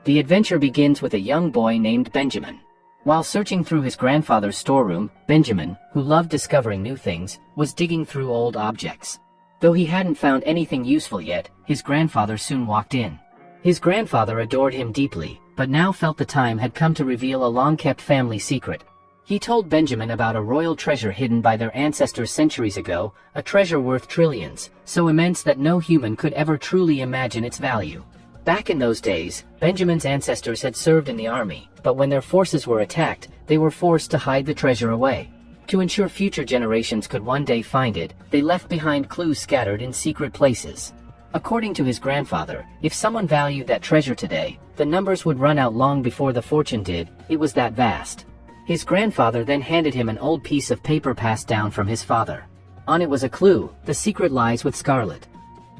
The adventure begins with a young boy named Benjamin. While searching through his grandfather's storeroom, Benjamin, who loved discovering new things, was digging through old objects. Though he hadn't found anything useful yet, his grandfather soon walked in. His grandfather adored him deeply, but now felt the time had come to reveal a long-kept family secret. He told Benjamin about a royal treasure hidden by their ancestors centuries ago, a treasure worth trillions, so immense that no human could ever truly imagine its value. Back in those days, Benjamin's ancestors had served in the army, but when their forces were attacked, they were forced to hide the treasure away. To ensure future generations could one day find it, they left behind clues scattered in secret places. According to his grandfather, if someone valued that treasure today, the numbers would run out long before the fortune did, it was that vast. His grandfather then handed him an old piece of paper passed down from his father. On it was a clue: the secret lies with Scarlet.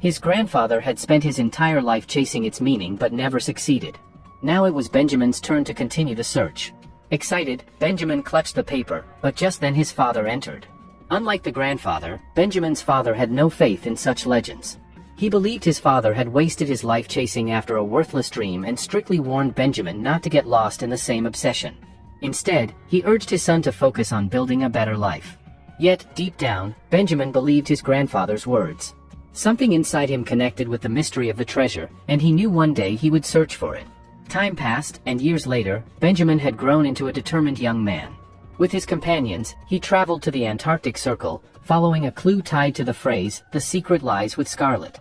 His grandfather had spent his entire life chasing its meaning but never succeeded. Now it was Benjamin's turn to continue the search. Excited, Benjamin clutched the paper, but just then his father entered. Unlike the grandfather, Benjamin's father had no faith in such legends. He believed his father had wasted his life chasing after a worthless dream and strictly warned Benjamin not to get lost in the same obsession. Instead, he urged his son to focus on building a better life. Yet, deep down, Benjamin believed his grandfather's words. Something inside him connected with the mystery of the treasure, and he knew one day he would search for it. Time passed, and years later, Benjamin had grown into a determined young man. With his companions, he traveled to the Antarctic Circle, following a clue tied to the phrase, "The secret lies with Scarlet."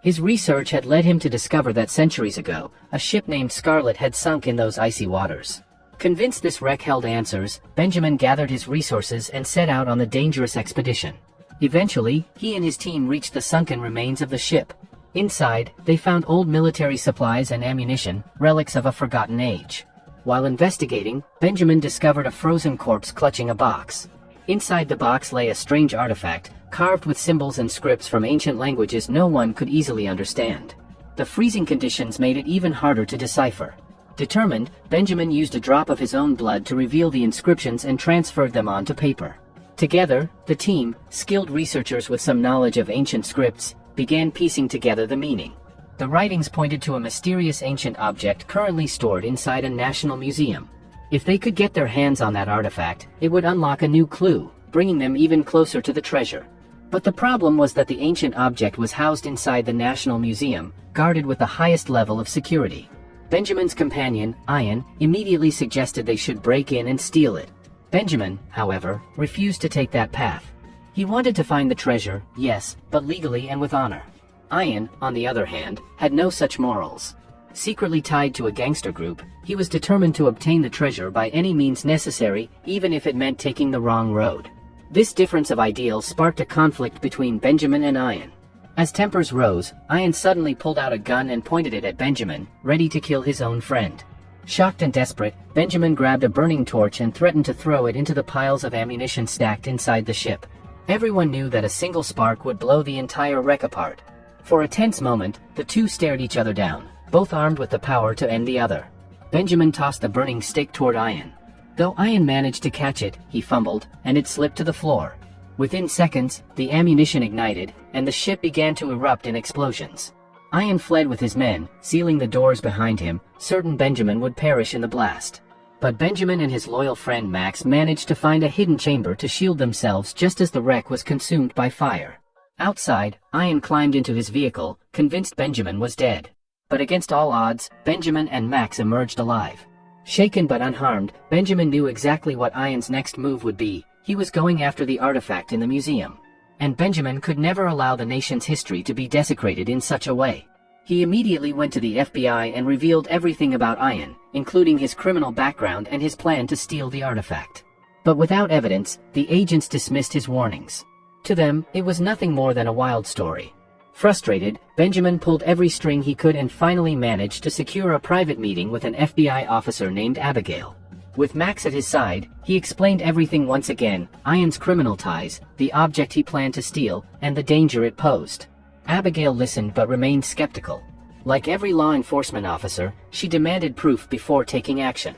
His research had led him to discover that centuries ago, a ship named Scarlet had sunk in those icy waters. Convinced this wreck held answers, Benjamin gathered his resources and set out on the dangerous expedition. Eventually, he and his team reached the sunken remains of the ship. Inside, they found old military supplies and ammunition, relics of a forgotten age. While investigating, Benjamin discovered a frozen corpse clutching a box. Inside the box lay a strange artifact, carved with symbols and scripts from ancient languages no one could easily understand. The freezing conditions made it even harder to decipher. Determined, Benjamin used a drop of his own blood to reveal the inscriptions and transferred them onto paper. Together, the team, skilled researchers with some knowledge of ancient scripts, began piecing together the meaning. The writings pointed to a mysterious ancient object currently stored inside a national museum. If they could get their hands on that artifact, it would unlock a new clue, bringing them even closer to the treasure. But the problem was that the ancient object was housed inside the National Museum, guarded with the highest level of security. Benjamin's companion, Ian, immediately suggested they should break in and steal it. Benjamin, however, refused to take that path. He wanted to find the treasure, yes, but legally and with honor. Ian, on the other hand, had no such morals. Secretly tied to a gangster group, he was determined to obtain the treasure by any means necessary, even if it meant taking the wrong road. This difference of ideals sparked a conflict between Benjamin and Ian. As tempers rose, Ian suddenly pulled out a gun and pointed it at Benjamin, ready to kill his own friend. Shocked and desperate, Benjamin grabbed a burning torch and threatened to throw it into the piles of ammunition stacked inside the ship. Everyone knew that a single spark would blow the entire wreck apart. For a tense moment, the two stared each other down, both armed with the power to end the other. Benjamin tossed the burning stick toward Ian. Though Ian managed to catch it, he fumbled, and it slipped to the floor. Within seconds, the ammunition ignited, and the ship began to erupt in explosions. Ian fled with his men, sealing the doors behind him, certain Benjamin would perish in the blast. But Benjamin and his loyal friend Max managed to find a hidden chamber to shield themselves just as the wreck was consumed by fire. Outside, Ian climbed into his vehicle, convinced Benjamin was dead. But against all odds, Benjamin and Max emerged alive. Shaken but unharmed, Benjamin knew exactly what Ian's next move would be. He was going after the artifact in the museum. And Benjamin could never allow the nation's history to be desecrated in such a way. He immediately went to the FBI and revealed everything about Ian, including his criminal background and his plan to steal the artifact. But without evidence, the agents dismissed his warnings. To them, it was nothing more than a wild story. Frustrated, Benjamin pulled every string he could and finally managed to secure a private meeting with an FBI officer named Abigail. With Max at his side, he explained everything once again: Ian's criminal ties, the object he planned to steal, and the danger it posed. Abigail listened but remained skeptical. Like every law enforcement officer, she demanded proof before taking action.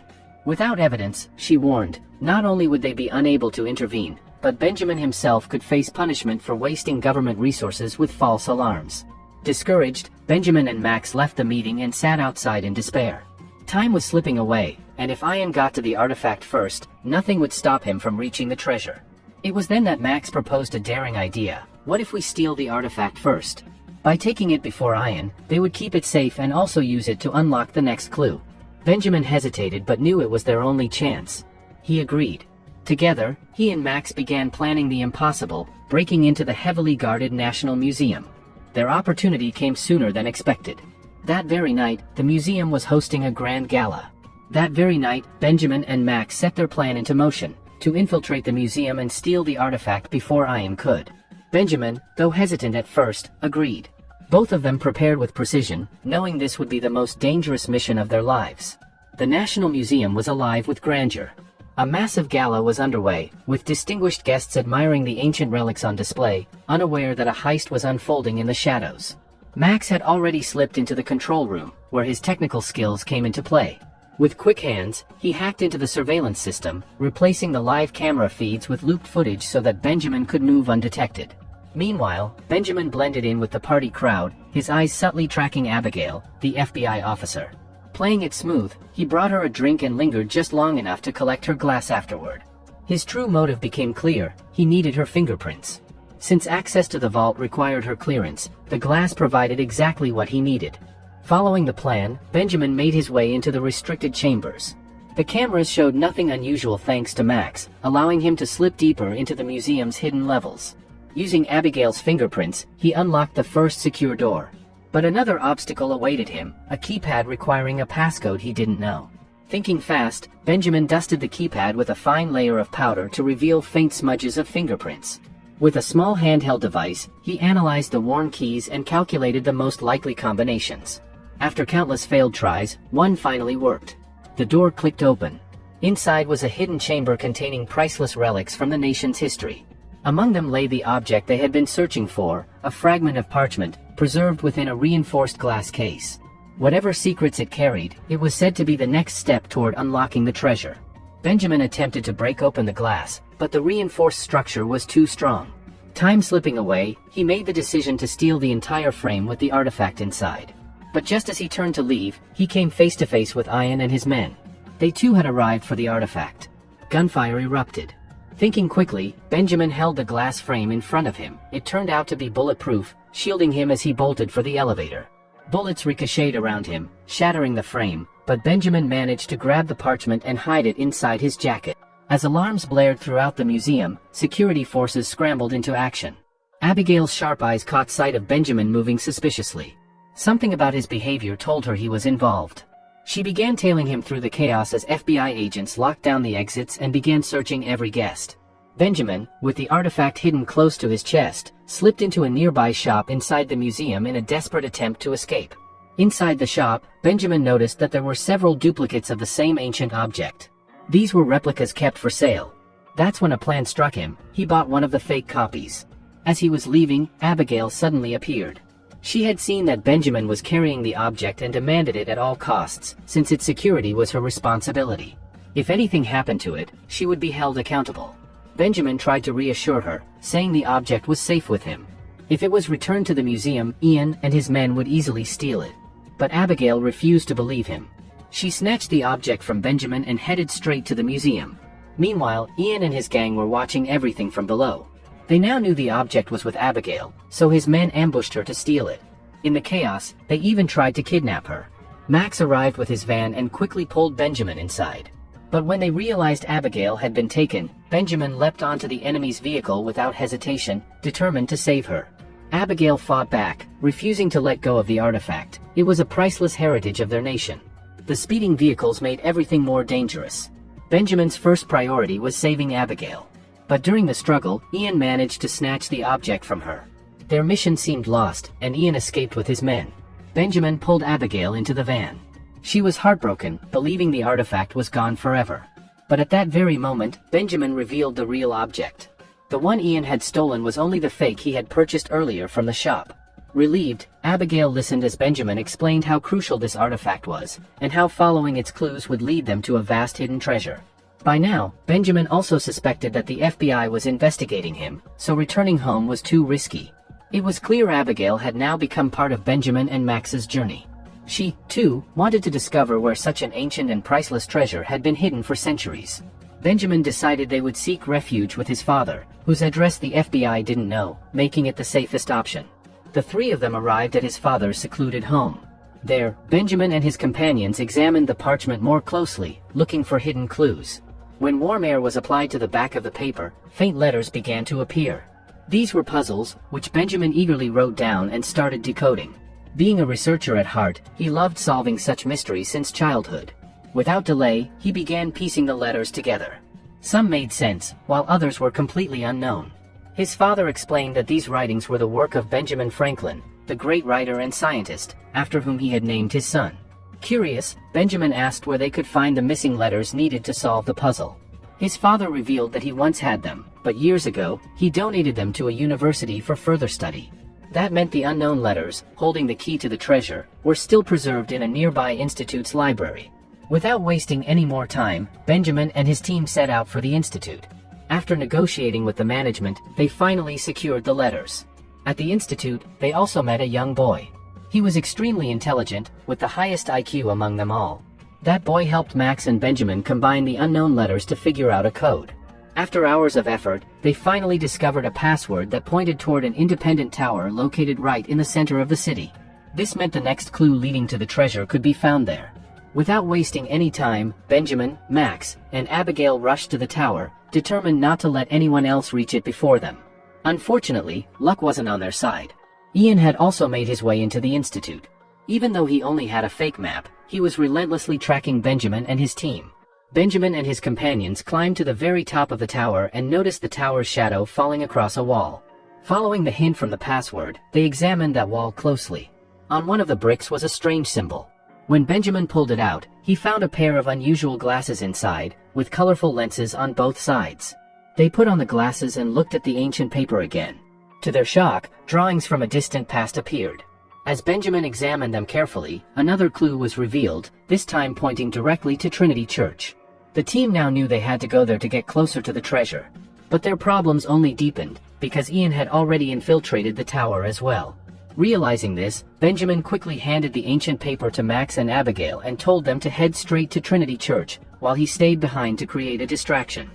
Without evidence, she warned, not only would they be unable to intervene, but Benjamin himself could face punishment for wasting government resources with false alarms. Discouraged, Benjamin and Max left the meeting and sat outside in despair. Time was slipping away, and if Ian got to the artifact first, nothing would stop him from reaching the treasure. It was then that Max proposed a daring idea. What if we steal the artifact first? By taking it before Ian, they would keep it safe and also use it to unlock the next clue. Benjamin hesitated but knew it was their only chance. He agreed. Together, he and Max began planning the impossible, breaking into the heavily guarded National Museum. Their opportunity came sooner than expected. That very night, the museum was hosting a grand gala. That very night, Benjamin and Max set their plan into motion, to infiltrate the museum and steal the artifact before Ian could. Benjamin, though hesitant at first, agreed. Both of them prepared with precision, knowing this would be the most dangerous mission of their lives. The National Museum was alive with grandeur. A massive gala was underway, with distinguished guests admiring the ancient relics on display, unaware that a heist was unfolding in the shadows. Max had already slipped into the control room, where his technical skills came into play. With quick hands, he hacked into the surveillance system, replacing the live camera feeds with looped footage so that Benjamin could move undetected. Meanwhile, Benjamin blended in with the party crowd, his eyes subtly tracking Abigail, the FBI officer. Playing it smooth, he brought her a drink and lingered just long enough to collect her glass afterward. His true motive became clear: he needed her fingerprints. Since access to the vault required her clearance, the glass provided exactly what he needed. Following the plan, Benjamin made his way into the restricted chambers. The cameras showed nothing unusual thanks to Max, allowing him to slip deeper into the museum's hidden levels. Using Abigail's fingerprints, he unlocked the first secure door. But another obstacle awaited him, a keypad requiring a passcode he didn't know. Thinking fast, Benjamin dusted the keypad with a fine layer of powder to reveal faint smudges of fingerprints. With a small handheld device, he analyzed the worn keys and calculated the most likely combinations. After countless failed tries, one finally worked. The door clicked open. Inside was a hidden chamber containing priceless relics from the nation's history. Among them lay the object they had been searching for, a fragment of parchment, preserved within a reinforced glass case. Whatever secrets it carried, it was said to be the next step toward unlocking the treasure. Benjamin attempted to break open the glass, but the reinforced structure was too strong. Time slipping away, he made the decision to steal the entire frame with the artifact inside. But just as he turned to leave, he came face to face with Ian and his men. They too had arrived for the artifact. Gunfire erupted. Thinking quickly, Benjamin held the glass frame in front of him. It turned out to be bulletproof, shielding him as he bolted for the elevator. Bullets ricocheted around him, shattering the frame, but Benjamin managed to grab the parchment and hide it inside his jacket. As alarms blared throughout the museum, security forces scrambled into action. Abigail's sharp eyes caught sight of Benjamin moving suspiciously. Something about his behavior told her he was involved. She began tailing him through the chaos as FBI agents locked down the exits and began searching every guest. Benjamin, with the artifact hidden close to his chest, slipped into a nearby shop inside the museum in a desperate attempt to escape. Inside the shop, Benjamin noticed that there were several duplicates of the same ancient object. These were replicas kept for sale. That's when a plan struck him. He bought one of the fake copies. As he was leaving, Abigail suddenly appeared. She had seen that Benjamin was carrying the object and demanded it at all costs, since its security was her responsibility. If anything happened to it, she would be held accountable. Benjamin tried to reassure her, saying the object was safe with him. If it was returned to the museum, Ian and his men would easily steal it. But Abigail refused to believe him. She snatched the object from Benjamin and headed straight to the museum. Meanwhile, Ian and his gang were watching everything from below. They now knew the object was with Abigail, so his men ambushed her to steal it. In the chaos, they even tried to kidnap her. Max arrived with his van and quickly pulled Benjamin inside. But when they realized Abigail had been taken, Benjamin leapt onto the enemy's vehicle without hesitation, determined to save her. Abigail fought back, refusing to let go of the artifact. It was a priceless heritage of their nation. The speeding vehicles made everything more dangerous. Benjamin's first priority was saving Abigail. But during the struggle, Ian managed to snatch the object from her. Their mission seemed lost, and Ian escaped with his men. Benjamin pulled Abigail into the van. She was heartbroken, believing the artifact was gone forever. But at that very moment, Benjamin revealed the real object. The one Ian had stolen was only the fake he had purchased earlier from the shop. Relieved, Abigail listened as Benjamin explained how crucial this artifact was, and how following its clues would lead them to a vast hidden treasure. By now, Benjamin also suspected that the FBI was investigating him, so returning home was too risky. It was clear Abigail had now become part of Benjamin and Max's journey. She, too, wanted to discover where such an ancient and priceless treasure had been hidden for centuries. Benjamin decided they would seek refuge with his father, whose address the FBI didn't know, making it the safest option. The three of them arrived at his father's secluded home. There, Benjamin and his companions examined the parchment more closely, looking for hidden clues. When warm air was applied to the back of the paper, faint letters began to appear. These were puzzles, which Benjamin eagerly wrote down and started decoding. Being a researcher at heart, he loved solving such mysteries since childhood. Without delay, he began piecing the letters together. Some made sense, while others were completely unknown. His father explained that these writings were the work of Benjamin Franklin, the great writer and scientist, after whom he had named his son. Curious, Benjamin asked where they could find the missing letters needed to solve the puzzle. His father revealed that he once had them, but years ago, he donated them to a university for further study. That meant the unknown letters, holding the key to the treasure, were still preserved in a nearby institute's library. Without wasting any more time, Benjamin and his team set out for the institute. After negotiating with the management, they finally secured the letters. At the institute, they also met a young boy. He was extremely intelligent, with the highest IQ among them all. That boy helped Max and Benjamin combine the unknown letters to figure out a code. After hours of effort, they finally discovered a password that pointed toward an independent tower located right in the center of the city. This meant the next clue leading to the treasure could be found there. Without wasting any time, Benjamin, Max, and Abigail rushed to the tower, determined not to let anyone else reach it before them. Unfortunately, luck wasn't on their side. Ian had also made his way into the institute. Even though he only had a fake map, he was relentlessly tracking Benjamin and his team. Benjamin and his companions climbed to the very top of the tower and noticed the tower's shadow falling across a wall. Following the hint from the password, they examined that wall closely. On one of the bricks was a strange symbol. When Benjamin pulled it out, he found a pair of unusual glasses inside, with colorful lenses on both sides. They put on the glasses and looked at the ancient paper again. To their shock, drawings from a distant past appeared. As Benjamin examined them carefully, another clue was revealed, this time pointing directly to Trinity Church. The team now knew they had to go there to get closer to the treasure. But their problems only deepened, because Ian had already infiltrated the tower as well. Realizing this, Benjamin quickly handed the ancient paper to Max and Abigail and told them to head straight to Trinity Church, while he stayed behind to create a distraction.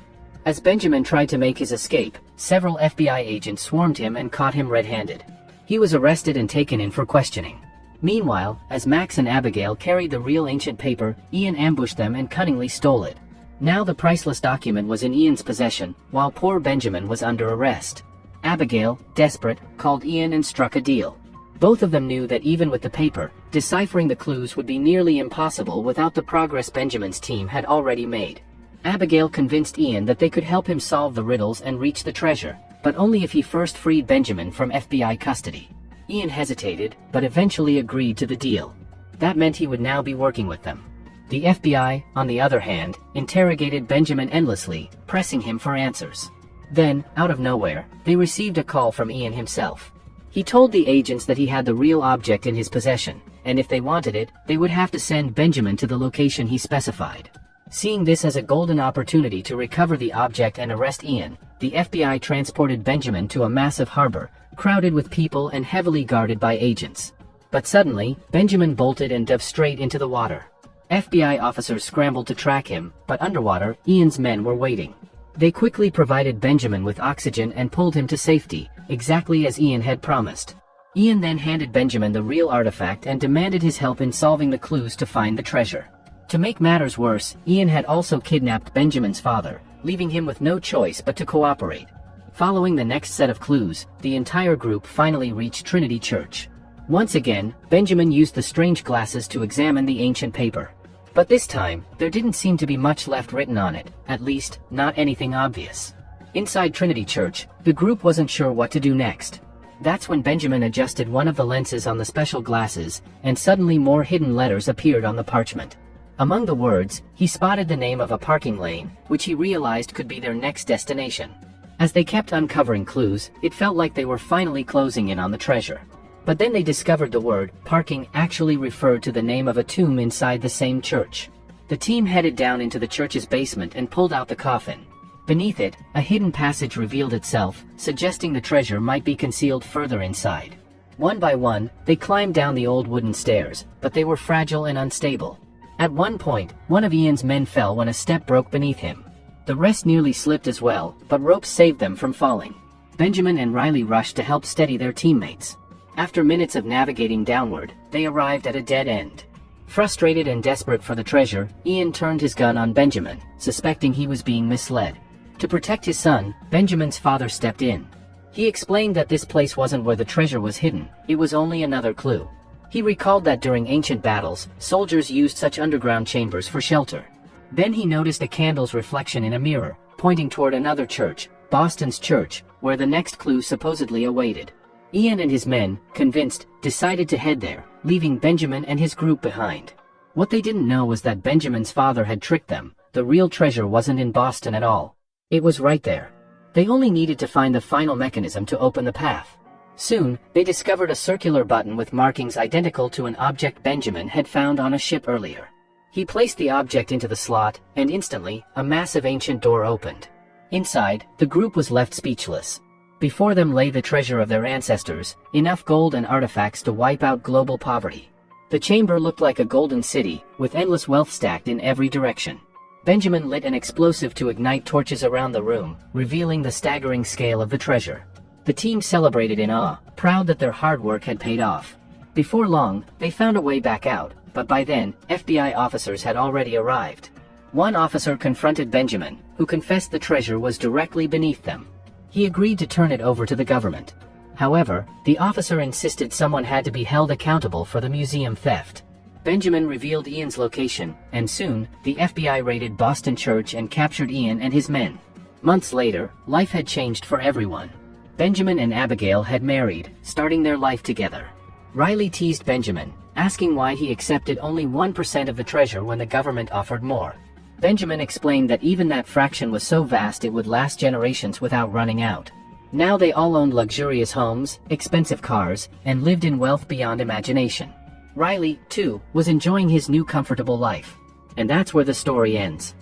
As Benjamin tried to make his escape, several FBI agents swarmed him and caught him red-handed. He was arrested and taken in for questioning. Meanwhile, as Max and Abigail carried the real ancient paper, Ian ambushed them and cunningly stole it. Now the priceless document was in Ian's possession, while poor Benjamin was under arrest. Abigail, desperate, called Ian and struck a deal. Both of them knew that even with the paper, deciphering the clues would be nearly impossible without the progress Benjamin's team had already made. Abigail convinced Ian that they could help him solve the riddles and reach the treasure, but only if he first freed Benjamin from FBI custody. Ian hesitated, but eventually agreed to the deal. That meant he would now be working with them. The FBI, on the other hand, interrogated Benjamin endlessly, pressing him for answers. Then, out of nowhere, they received a call from Ian himself. He told the agents that he had the real object in his possession, and if they wanted it, they would have to send Benjamin to the location he specified. Seeing this as a golden opportunity to recover the object and arrest Ian, the FBI transported Benjamin to a massive harbor, crowded with people and heavily guarded by agents. But suddenly, Benjamin bolted and dove straight into the water. FBI officers scrambled to track him, but underwater, Ian's men were waiting. They quickly provided Benjamin with oxygen and pulled him to safety, exactly as Ian had promised. Ian then handed Benjamin the real artifact and demanded his help in solving the clues to find the treasure. To make matters worse, Ian had also kidnapped Benjamin's father, leaving him with no choice but to cooperate. Following the next set of clues, the entire group finally reached Trinity Church. Once again, Benjamin used the strange glasses to examine the ancient paper. But this time, there didn't seem to be much left written on it, at least, not anything obvious. Inside Trinity Church, the group wasn't sure what to do next. That's when Benjamin adjusted one of the lenses on the special glasses, and suddenly more hidden letters appeared on the parchment. Among the words, he spotted the name of a parking lane, which he realized could be their next destination. As they kept uncovering clues, it felt like they were finally closing in on the treasure. But then they discovered the word parking actually referred to the name of a tomb inside the same church. The team headed down into the church's basement and pulled out the coffin. Beneath it, a hidden passage revealed itself, suggesting the treasure might be concealed further inside. One by one, they climbed down the old wooden stairs, but they were fragile and unstable. At one point, one of Ian's men fell when a step broke beneath him. The rest nearly slipped as well, but ropes saved them from falling. Benjamin and Riley rushed to help steady their teammates. After minutes of navigating downward, they arrived at a dead end. Frustrated and desperate for the treasure, Ian turned his gun on Benjamin, suspecting he was being misled. To protect his son, Benjamin's father stepped in. He explained that this place wasn't where the treasure was hidden, it was only another clue. He recalled that during ancient battles, soldiers used such underground chambers for shelter. Then he noticed a candle's reflection in a mirror, pointing toward another church, Boston's church, where the next clue supposedly awaited. Ian and his men, convinced, decided to head there, leaving Benjamin and his group behind. What they didn't know was that Benjamin's father had tricked them. The real treasure wasn't in Boston at all. It was right there. They only needed to find the final mechanism to open the path. Soon, they discovered a circular button with markings identical to an object Benjamin had found on a ship earlier. He placed the object into the slot, and instantly, a massive ancient door opened. Inside, the group was left speechless. Before them lay the treasure of their ancestors, enough gold and artifacts to wipe out global poverty. The chamber looked like a golden city, with endless wealth stacked in every direction. Benjamin lit an explosive to ignite torches around the room, revealing the staggering scale of the treasure. The team celebrated in awe, proud that their hard work had paid off. Before long, they found a way back out, but by then, FBI officers had already arrived. One officer confronted Benjamin, who confessed the treasure was directly beneath them. He agreed to turn it over to the government. However, the officer insisted someone had to be held accountable for the museum theft. Benjamin revealed Ian's location, and soon, the FBI raided Boston Church and captured Ian and his men. Months later, life had changed for everyone. Benjamin and Abigail had married, starting their life together. Riley teased Benjamin, asking why he accepted only 1% of the treasure when the government offered more. Benjamin explained that even that fraction was so vast it would last generations without running out. Now they all owned luxurious homes, expensive cars, and lived in wealth beyond imagination. Riley, too, was enjoying his new comfortable life. And that's where the story ends.